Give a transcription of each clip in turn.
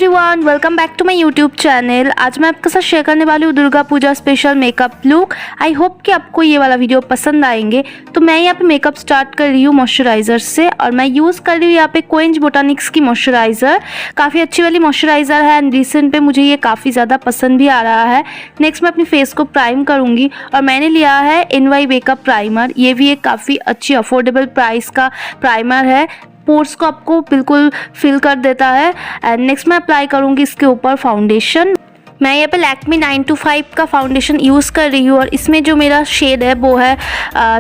Everyone, welcome back to my YouTube channel. आज मैं आपके साथ शेयर करने वाली हूँ Durga Puja special makeup look. I hope कि आपको ये वाला वीडियो पसंद आएंगे। तो मैं यहाँ पे मेकअप स्टार्ट कर रही हूँ मॉइस्चराइज़र से, और मैं यूज़ कर रही हूँ यहाँ पे क्वेंच बोटानिक्स की मॉइस्चराइज़र। काफ़ी अच्छी वाली मॉइस्चराइज़र है एंड रिसेंट पे मुझे ये काफ़ी ज़्यादा पसंद भी आ रहा है। नेक्स्ट मैं अपनी फेस को प्राइम करूँगी और मैंने लिया है NY मेकअप प्राइमर। ये भी एक काफ़ी अच्छी अफोर्डेबल प्राइस का प्राइमर है, पोर्स को आपको बिल्कुल फिल कर देता है। एंड नेक्स्ट मैं अप्लाई करूँगी इसके ऊपर फाउंडेशन। मैं यहाँ पे लैक्मे 925 का फाउंडेशन यूज़ कर रही हूँ और इसमें जो मेरा शेड है वो है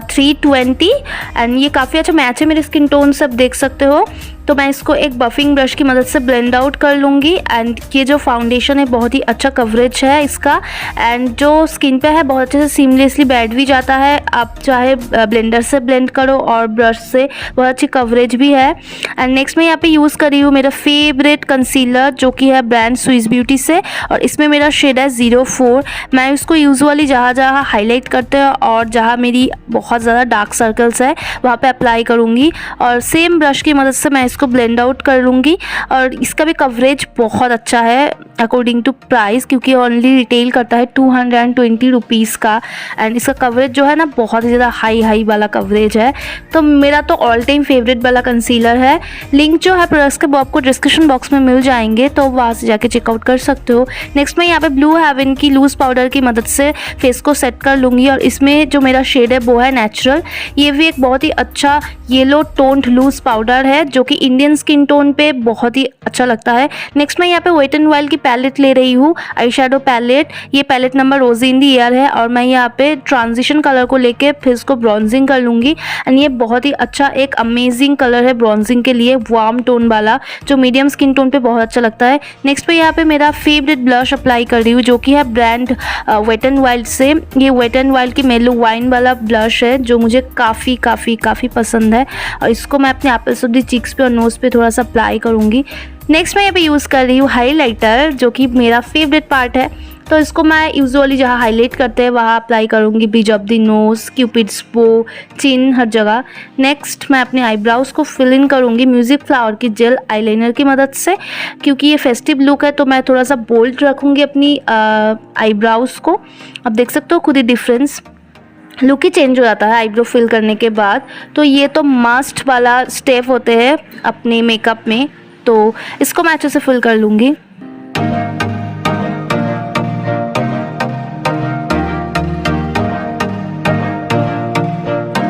320 एंड ये काफ़ी अच्छा मैच है मेरे स्किन टोन से, आप देख सकते हो। तो मैं इसको एक बफिंग ब्रश की मदद से ब्लेंड आउट कर लूँगी। एंड ये जो फाउंडेशन है बहुत ही अच्छा कवरेज है इसका, एंड जो स्किन पे है बहुत अच्छे से सीमलेसली बैठ भी जाता है। आप चाहे ब्लेंडर से ब्लेंड करो और ब्रश से, बहुत अच्छी कवरेज भी है। एंड नेक्स्ट मैं यहाँ पे यूज़ कर रही हूँ मेरा फेवरेट कंसीलर जो कि है ब्रांड स्विस ब्यूटी से, और इसमें मेरा शेड है 04। मैं इसको यूजुअली जहाँ जहाँ हाईलाइट करते हैं और जहाँ मेरी बहुत ज़्यादा डार्क सर्कल्स है वहाँ पे अप्लाई करूँगी, और सेम ब्रश की मदद से मैं इसको ब्लेंड आउट कर लूँगी। और इसका भी कवरेज बहुत अच्छा है अकॉर्डिंग टू प्राइस, क्योंकि ओनली रिटेल करता है 220 रुपीज़ का, एंड इसका कवरेज जो है ना बहुत ही ज़्यादा हाई वाला कवरेज है। तो मेरा तो ऑल टाइम फेवरेट वाला कंसीलर है। लिंक जो है प्रोडक्ट्स के वो आपको डिस्क्रिप्शन बॉक्स में मिल जाएंगे, तो वहाँ से जाके चेकआउट कर सकते हो। नेक्स्ट मैं यहाँ पे ब्लू हेवन की लूज़ पाउडर की मदद से फेस को सेट कर लूँगी, और इसमें जो मेरा शेड है वो है नेचुरल। ये भी एक बहुत ही अच्छा येलो टोन्ड लूज़ पाउडर है जो कि इंडियन स्किन टोन पे बहुत ही अच्छा लगता है। नेक्स्ट मैं यहाँ पे वेट एंड वाइल्ड की पैलेट ले रही हूँ, आईशैडो पैलेट। ये पैलेट नंबर रोजी इन दी ईयर है, और मैं यहाँ पे ट्रांजिशन कलर को लेके फिर इसको ब्रॉन्जिंग कर लूँगी। एंड ये बहुत ही अच्छा एक अमेजिंग कलर है ब्रॉन्जिंग के लिए, वार्म टोन वाला जो मीडियम स्किन टोन पे बहुत अच्छा लगता है। नेक्स्ट पे यहाँ पे मेरा फेवरेट ब्लश अप्लाई कर रही हूँ जो कि है ब्रांड वेट एंड वाइल्ड से। ये वेट एंड वाइल्ड की मेलो वाइन वाला ब्लश है जो मुझे काफ़ी पसंद है, और इसको मैं अपने एप्पल्स ऑफ द चीक्स पे और नोज़ पे थोड़ा सा अप्लाई करूँगी। नेक्स्ट मैं यहाँ पे यूज़ कर रही हूँ हाइलाइटर जो कि मेरा फेवरेट पार्ट है। तो इसको मैं यूजुअली जहाँ हाईलाइट करते हैं वहाँ अप्लाई करूँगी, bridge of the nose, Cupid's bow, chin, हर जगह। नेक्स्ट मैं अपने आईब्राउज़ को फिल इन करूँगी म्यूज़िक फ्लावर की जेल आईलाइनर की मदद से। क्योंकि ये फेस्टिव लुक है तो मैं थोड़ा सा बोल्ड रखूँगी अपनी आईब्राउज़ को। आप देख सकते हो खुद ही डिफरेंस, लुक ही चेंज हो जाता है आईब्रो फिल करने के बाद। तो ये तो मस्ट वाला स्टेप होते हैं अपने मेकअप में, तो इसको मैं अच्छे से फिल कर लूँगी।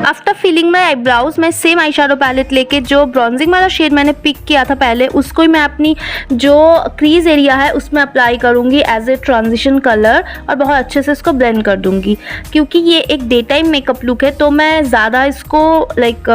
आफ्टर फिलिंग माई आईब्राउज मैं सेम आई शैडो पैलेट लेके जो ब्रॉन्जिंग वाला शेड मैंने पिक किया था पहले, उसको ही मैं अपनी जो क्रीज एरिया है उसमें अप्लाई करूँगी एज ए ट्रांजिशन कलर, और बहुत अच्छे से इसको ब्लेंड कर दूँगी। क्योंकि ये एक डे टाइम मेकअप लुक है तो मैं ज़्यादा इसको like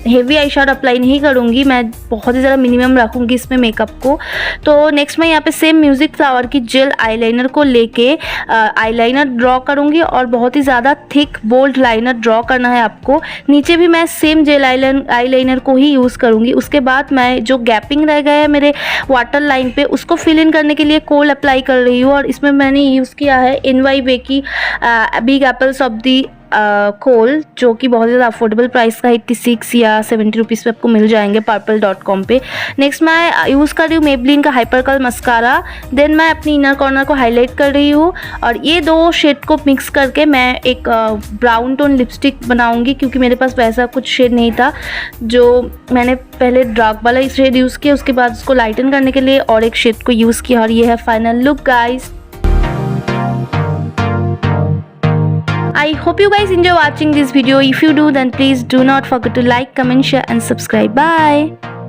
heavy eye shadow apply नहीं करूँगी, मैं बहुत ही ज़्यादा मिनिमम रखूँगी इसमें मेकअप को। तो नेक्स्ट मैं यहाँ पे सेम म्यूज़िक फ्लावर की जेल आईलाइनर को लेके आईलाइनर ड्रॉ करूँगी, और बहुत ही ज़्यादा थिक बोल्ड लाइनर ड्रॉ करना है आपको। नीचे भी मैं सेम जेल आईलाइनर को ही यूज़ करूँगी। उसके बाद मैं जो गैपिंग रह गया है मेरे वाटर लाइन पे उसको फिल इन करने के लिए कोल अप्लाई कर रही हूँ, और इसमें मैंने यूज़ किया है NY बे की बिग एप्पल्स ऑफ दी कोल जो कि बहुत ज़्यादा अफोर्डेबल प्राइस का 86 या 70 रुपीज़ पे आपको मिल जाएंगे purple.com पे। नेक्स्ट मैं यूज़ कर रही हूँ मेबलिन का हाइपर कर्ल मस्कारा। देन मैं अपनी इनर कॉर्नर को हाईलाइट कर रही हूँ, और ये दो शेड को मिक्स करके मैं एक ब्राउन टोन लिपस्टिक बनाऊँगी, क्योंकि मेरे पास वैसा कुछ शेड नहीं था। जो मैंने पहले डार्क वाला शेड यूज़ किया, उसके बाद उसको लाइटन करने के लिए और एक शेड को यूज़ किया, और ये है final look guys. I hope you guys enjoy watching this video. If you do, then please do not forget to like, comment, share and subscribe. Bye.